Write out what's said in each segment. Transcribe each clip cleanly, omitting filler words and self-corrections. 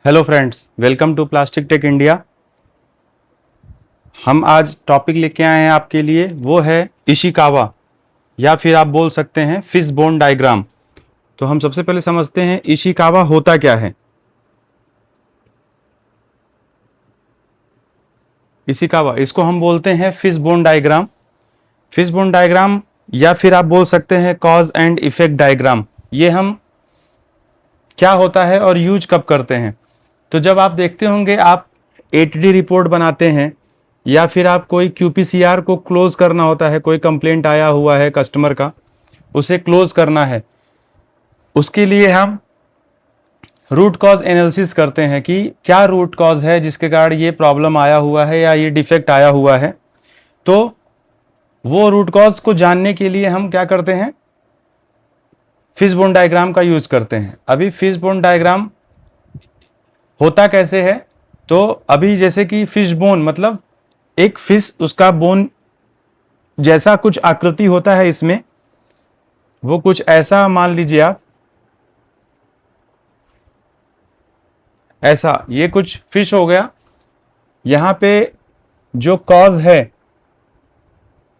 Hello friends, welcome to plastic tech India. हम आज topic लेके आए हैं आपके लिए, वो है इशिकावा या फिर आप बोल सकते हैं फिश बोन डायग्राम। तो हम सबसे पहले समझते हैं इशिकावा होता क्या है। इशिकावा, इसको हम बोलते हैं fish bone diagram. Fish bone diagram या फिर आप बोल सकते हैं कॉज एंड इफेक्ट डायग्राम। ये हम क्या होता है और यूज कब करते हैं। तो जब आप देखते होंगे, आप एटीडी रिपोर्ट बनाते हैं या फिर आप कोई क्यूपीसीआर को क्लोज करना होता है, कोई कंप्लेंट आया हुआ है कस्टमर का, उसे क्लोज करना है, उसके लिए हम रूट कॉज एनालिसिस करते हैं कि क्या रूट कॉज है जिसके कारण ये प्रॉब्लम आया हुआ है या ये डिफेक्ट आया हुआ है। तो वो रूट कॉज को जानने के लिए हम क्या करते हैं, फिश बोन डायग्राम का यूज करते हैं। अभी फिश बोन डायग्राम होता कैसे है, तो अभी जैसे कि फिश बोन मतलब एक फिश, उसका बोन जैसा कुछ आकृति होता है इसमें, वो कुछ ऐसा मान लीजिए आप, ऐसा ये कुछ फिश हो गया। यहां पे जो कॉज है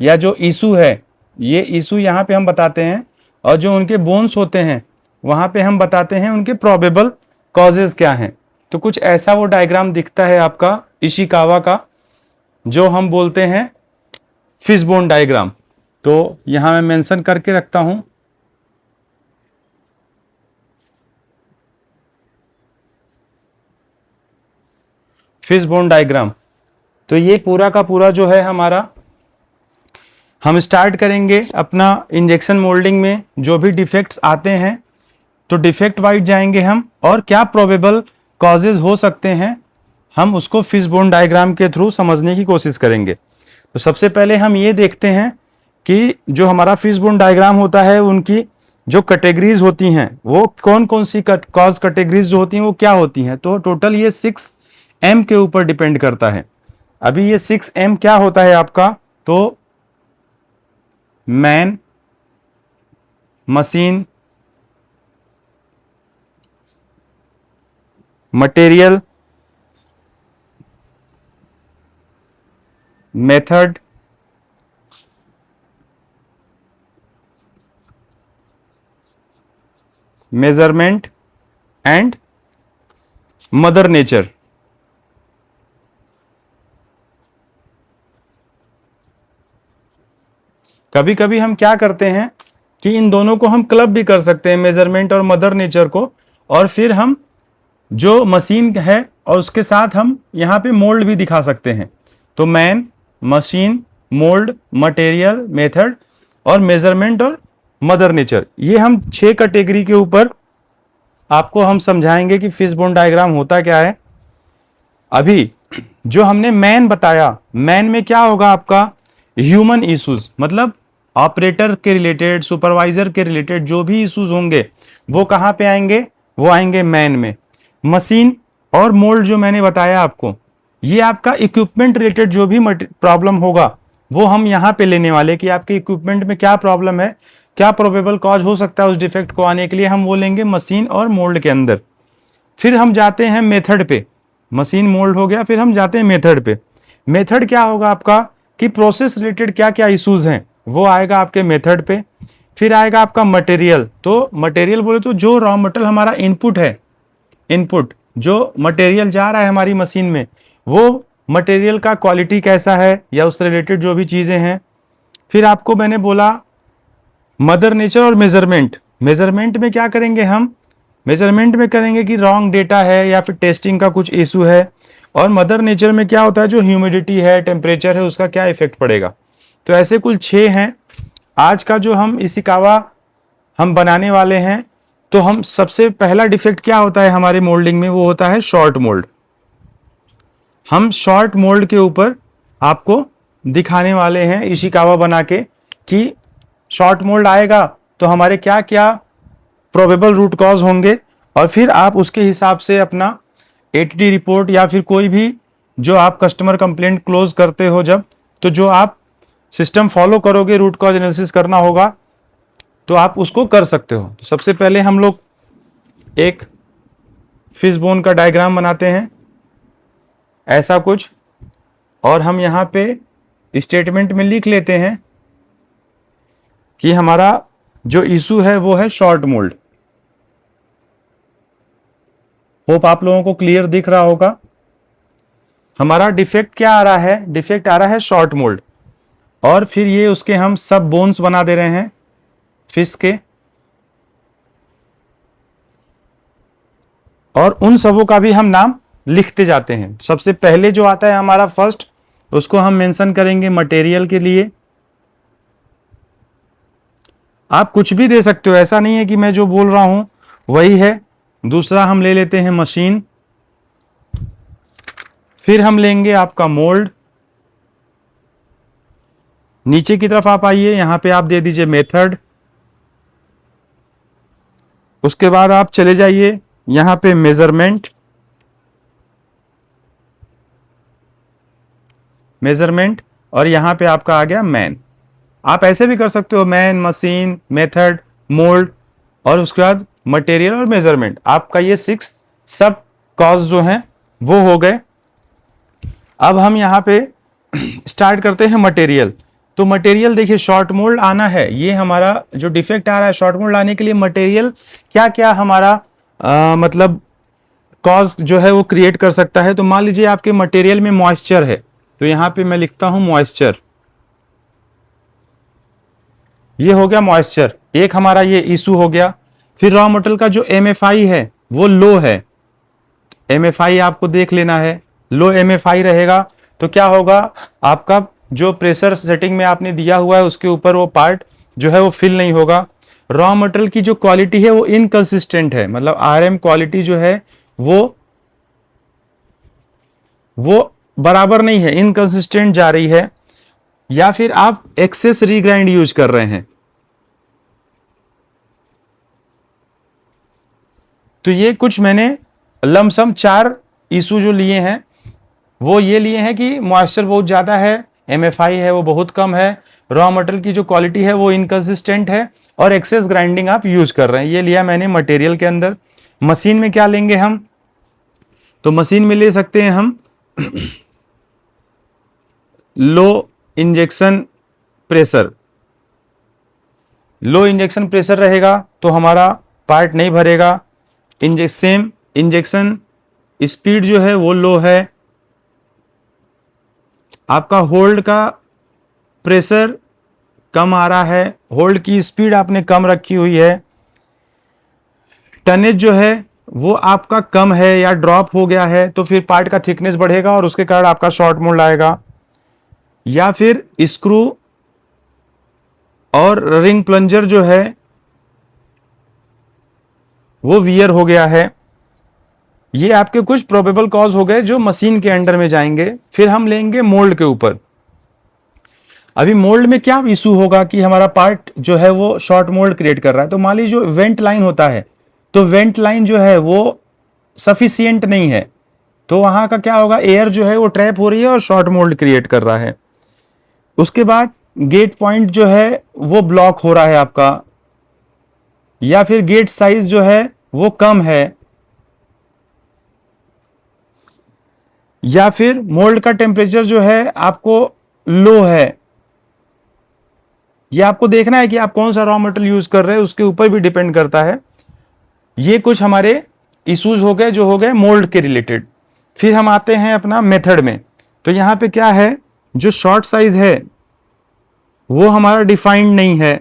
या जो इशू है, ये इशू यहां पे हम बताते हैं, और जो उनके बोन्स होते हैं वहां पे हम बताते हैं उनके प्रोबेबल कॉजेज क्या हैं। तो कुछ ऐसा वो डायग्राम दिखता है आपका इशिकावा का, जो हम बोलते हैं फिश बोन डायग्राम। तो यहां मैं मेंशन करके रखता हूं, फिश बोन डायग्राम। तो ये पूरा का पूरा जो है हमारा, हम स्टार्ट करेंगे अपना इंजेक्शन मोल्डिंग में। जो भी डिफेक्ट्स आते हैं तो डिफेक्ट वाइज जाएंगे हम, और क्या प्रोबेबल कॉजेज हो सकते हैं हम उसको फिश बोन डायग्राम के थ्रू समझने की कोशिश करेंगे। तो सबसे पहले हम ये देखते हैं कि जो हमारा फिश बोन डायग्राम होता है, उनकी जो कैटेगरीज होती हैं वो कौन कौन सी कॉज कैटेगरीज जो होती हैं वो क्या होती हैं। तो टोटल ये 6M के ऊपर डिपेंड करता है। अभी ये 6M क्या होता है आपका, तो man, machine, material, method, measurement and mother nature. कभी कभी हम क्या करते हैं कि इन दोनों को हम क्लब भी कर सकते हैं, मेजरमेंट और मदर नेचर को, और फिर हम जो मशीन है और उसके साथ हम यहाँ पे मोल्ड भी दिखा सकते हैं। तो man, machine, mould, material, method और मेजरमेंट और मदर नेचर, ये हम 6 कैटेगरी के ऊपर आपको हम समझाएंगे कि फिश बोन डायग्राम होता क्या है। अभी जो हमने मैन बताया, मैन में क्या होगा आपका, ह्यूमन इश्यूज, मतलब ऑपरेटर के रिलेटेड, सुपरवाइजर के रिलेटेड जो भी इश्यूज होंगे वो कहाँ पे आएंगे, वो आएंगे मैन में। मशीन और मोल्ड जो मैंने बताया आपको, ये आपका इक्विपमेंट रिलेटेड जो भी प्रॉब्लम होगा वो हम यहाँ पे लेने वाले कि आपके इक्विपमेंट में क्या प्रॉब्लम है, क्या प्रोबेबल कॉज हो सकता है उस डिफेक्ट को आने के लिए, हम वो लेंगे मशीन और मोल्ड के अंदर। फिर हम जाते हैं मेथड पे, मशीन मोल्ड हो गया, फिर हम जाते हैं मेथड पे। मेथड क्या होगा आपका कि प्रोसेस रिलेटेड क्या क्या इश्यूज हैं वो आएगा आपके मेथड पे। फिर आएगा आपका मटेरियल। तो मटेरियल बोले तो जो रॉ मटेरियल हमारा इनपुट है, इनपुट जो मटेरियल जा रहा है हमारी मशीन में, वो मटेरियल का क्वालिटी कैसा है या उससे रिलेटेड जो भी चीजें हैं। फिर आपको मैंने बोला मदर नेचर और मेजरमेंट। मेजरमेंट में क्या करेंगे हम, मेजरमेंट में करेंगे कि रॉन्ग डेटा है या फिर टेस्टिंग का कुछ इशू है। और मदर नेचर में क्या होता है, जो ह्यूमिडिटी है, टेम्परेचर है, उसका क्या इफेक्ट पड़ेगा। तो ऐसे कुल 6 हैं। आज का जो हम इशिकावा हम बनाने वाले हैं, तो हम सबसे पहला डिफेक्ट क्या होता है हमारे मोल्डिंग में, वो होता है शॉर्ट मोल्ड। हम शॉर्ट मोल्ड के ऊपर आपको दिखाने वाले हैं इशिकावा बना के कि शॉर्ट मोल्ड आएगा तो हमारे क्या क्या प्रोबेबल रूट कॉज होंगे, और फिर आप उसके हिसाब से अपना एटीडी रिपोर्ट या फिर कोई भी जो आप कस्टमर कंप्लेंट क्लोज करते हो जब, तो जो आप सिस्टम फॉलो करोगे, रूट कॉज एनालिसिस करना होगा तो आप उसको कर सकते हो। तो सबसे पहले हम लोग एक फिश बोन का डायग्राम बनाते हैं ऐसा कुछ, और हम यहाँ पे स्टेटमेंट में लिख लेते हैं कि हमारा जो इशू है वो है शॉर्ट मोल्ड। होप आप लोगों को क्लियर दिख रहा होगा। हमारा डिफेक्ट क्या आ रहा है, डिफेक्ट आ रहा है शॉर्ट मोल्ड, और फिर ये उसके हम सब बोन्स बना दे रहे हैं फिश के, और उन सबों का भी हम नाम लिखते जाते हैं। सबसे पहले जो आता है हमारा फर्स्ट, उसको हम मेंशन करेंगे मटेरियल के लिए। आप कुछ भी दे सकते हो, ऐसा नहीं है कि मैं जो बोल रहा हूं वही है। दूसरा हम ले लेते हैं मशीन, फिर हम लेंगे आपका मोल्ड। नीचे की तरफ आप आइए, यहां पे आप दे दीजिए मेथड। उसके बाद आप चले जाइए यहां पे मेजरमेंट, मेजरमेंट, और यहां पे आपका आ गया मैन। आप ऐसे भी कर सकते हो, मैन, मशीन, मेथड, मोल्ड, और उसके बाद मटेरियल और मेजरमेंट। आपका ये 6 सब कॉज जो हैं वो हो गए। अब हम यहाँ पे स्टार्ट करते हैं मटेरियल। तो मटेरियल देखिए, शॉर्ट मोल्ड आना है, ये हमारा जो डिफेक्ट आ रहा है शॉर्ट मोल्ड आने के लिए मटेरियल क्या क्या हमारा मतलब कॉज जो है वो क्रिएट कर सकता है। तो मान लीजिए आपके मटेरियल में मॉइस्चर है, तो यहां पे मैं लिखता हूं मॉइस्चर। ये हो गया मॉइस्चर, एक हमारा ये इशू हो गया। फिर रॉ मटेरियल का जो MFI है वो लो है, MFI आपको देख लेना है। लो MFI रहेगा तो क्या होगा, आपका जो प्रेशर सेटिंग में आपने दिया हुआ है उसके ऊपर वो पार्ट जो है वो फिल नहीं होगा। रॉ मटेरियल की जो क्वालिटी है वो इनकंसिस्टेंट है, मतलब RM क्वालिटी जो है वो बराबर नहीं है, इनकंसिस्टेंट जा रही है, या फिर आप एक्सेस रीग्राइंड यूज कर रहे हैं। तो ये कुछ मैंने लमसम 4 इशू जो लिए हैं वो ये लिए हैं कि मॉइस्चर बहुत ज़्यादा है, MFI है वो बहुत कम है, रॉ मटेरियल की जो क्वालिटी है वो इनकंसिस्टेंट है, और एक्सेस ग्राइंडिंग आप यूज कर रहे हैं। ये लिया मैंने मटेरियल के अंदर। मशीन में क्या लेंगे हम, तो मशीन में ले सकते हैं हम लो इंजेक्शन प्रेशर। लो इंजेक्शन प्रेशर रहेगा तो हमारा पार्ट नहीं भरेगा। सेम इंजेक्शन स्पीड जो है वो लो है। आपका होल्ड का प्रेशर कम आ रहा है, होल्ड की स्पीड आपने कम रखी हुई है। टनेज जो है वो आपका कम है या ड्रॉप हो गया है, तो फिर पार्ट का थिकनेस बढ़ेगा और उसके कारण आपका शॉर्ट मोल्ड आएगा। या फिर स्क्रू और रिंग प्लंजर जो है वो वियर हो गया है। ये आपके कुछ प्रोबेबल कॉज हो गए जो मशीन के अंडर में जाएंगे। फिर हम लेंगे मोल्ड के ऊपर। अभी मोल्ड में क्या इशू होगा कि हमारा पार्ट जो है वो शॉर्ट मोल्ड क्रिएट कर रहा है। तो मान लीजिए जो वेंट लाइन होता है, तो वेंट लाइन जो है वो सफिशियंट नहीं है, तो वहां का क्या होगा, एयर जो है वो ट्रैप हो रही है और शॉर्ट मोल्ड क्रिएट कर रहा है। उसके बाद गेट पॉइंट जो है वो ब्लॉक हो रहा है आपका, या फिर गेट साइज जो है वो कम है, या फिर मोल्ड का टेम्परेचर जो है आपको लो है। ये आपको देखना है कि आप कौन सा रॉ मटेरियल यूज कर रहे हैं, उसके ऊपर भी डिपेंड करता है। ये कुछ हमारे इश्यूज हो गए जो हो गए मोल्ड के रिलेटेड। फिर हम आते हैं अपना मेथड में। तो यहां पे क्या है, जो शॉर्ट साइज है वो हमारा डिफाइंड नहीं है,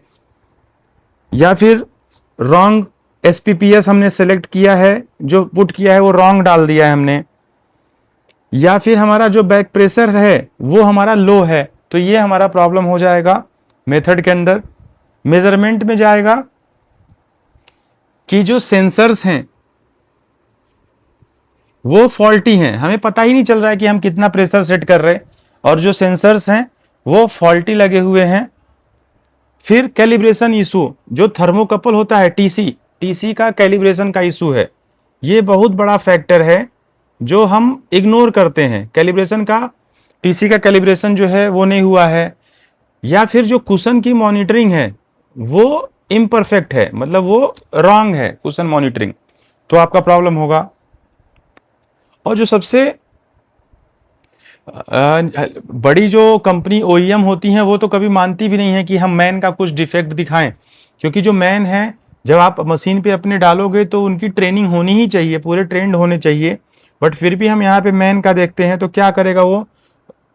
या फिर रॉन्ग SPPS हमने सेलेक्ट किया है, जो पुट किया है वो रॉन्ग डाल दिया है हमने, या फिर हमारा जो बैक प्रेशर है वो हमारा लो है। तो ये हमारा प्रॉब्लम हो जाएगा मेथड के अंदर। मेजरमेंट में जाएगा कि जो सेंसर्स हैं वो फॉल्टी हैं, हमें पता ही नहीं चल रहा है कि हम कितना प्रेशर सेट कर रहे हैं, और जो सेंसर्स हैं वो फॉल्टी लगे हुए हैं। फिर कैलिब्रेशन इशू, जो थर्मोकपल होता है TC का कैलिब्रेशन का इशू है। ये बहुत बड़ा फैक्टर है जो हम इग्नोर करते हैं। कैलिब्रेशन का, TC का कैलिब्रेशन जो है वो नहीं हुआ है, या फिर जो कुशन की मॉनिटरिंग है वो इम्परफेक्ट है, मतलब वो रॉन्ग है कुशन मॉनिटरिंग, तो आपका प्रॉब्लम होगा। और जो सबसे बड़ी जो कंपनी ओईएम होती हैं वो तो कभी मानती भी नहीं है कि हम मैन का कुछ डिफेक्ट दिखाएं, क्योंकि जो मैन है जब आप मशीन पे अपने डालोगे तो उनकी ट्रेनिंग होनी ही चाहिए, पूरे ट्रेंड होने चाहिए। बट फिर भी हम यहाँ पे मैन का देखते हैं तो क्या करेगा वो,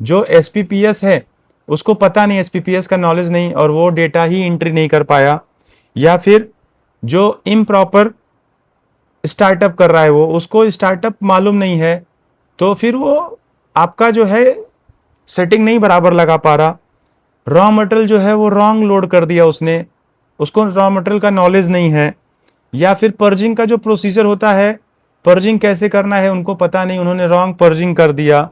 जो एसपीपीएस है उसको पता नहीं, एसपीपीएस का नॉलेज नहीं, और वो डेटा ही एंट्री नहीं कर पाया, या फिर जो इम्प्रॉपर स्टार्टअप कर रहा है वो, उसको स्टार्टअप मालूम नहीं है, तो फिर वो आपका जो है सेटिंग नहीं बराबर लगा पा रहा। रॉ मटेरियल जो है वो रॉन्ग लोड कर दिया उसने, उसको रॉ मटेरियल का नॉलेज नहीं है, या फिर पर्जिंग का जो प्रोसीजर होता है, पर्जिंग कैसे करना है उनको पता नहीं, उन्होंने रॉन्ग पर्जिंग कर दिया।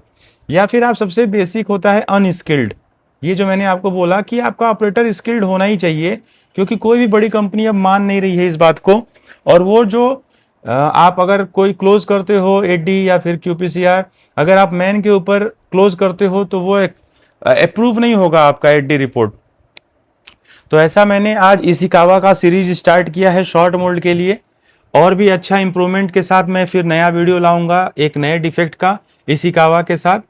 या फिर आप सबसे बेसिक होता है अनस्किल्ड। ये जो मैंने आपको बोला कि आपका ऑपरेटर स्किल्ड होना ही चाहिए, क्योंकि कोई भी बड़ी कंपनी अब मान नहीं रही है इस बात को। और वो जो आप अगर कोई क्लोज करते हो एडी या फिर क्यूपीसीआर, अगर आप मैन के ऊपर क्लोज करते हो तो वो अप्रूव नहीं होगा आपका एडी रिपोर्ट। तो ऐसा मैंने आज इशिकावा का सीरीज स्टार्ट किया है शॉर्ट मोल्ड के लिए। और भी अच्छा इंप्रूवमेंट के साथ मैं फिर नया वीडियो लाऊंगा एक नए डिफेक्ट का इशिकावा के साथ।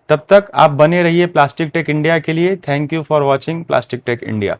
तब तक आप बने रहिए प्लास्टिक टेक इंडिया के लिए। Thank you for watching plastic tech India.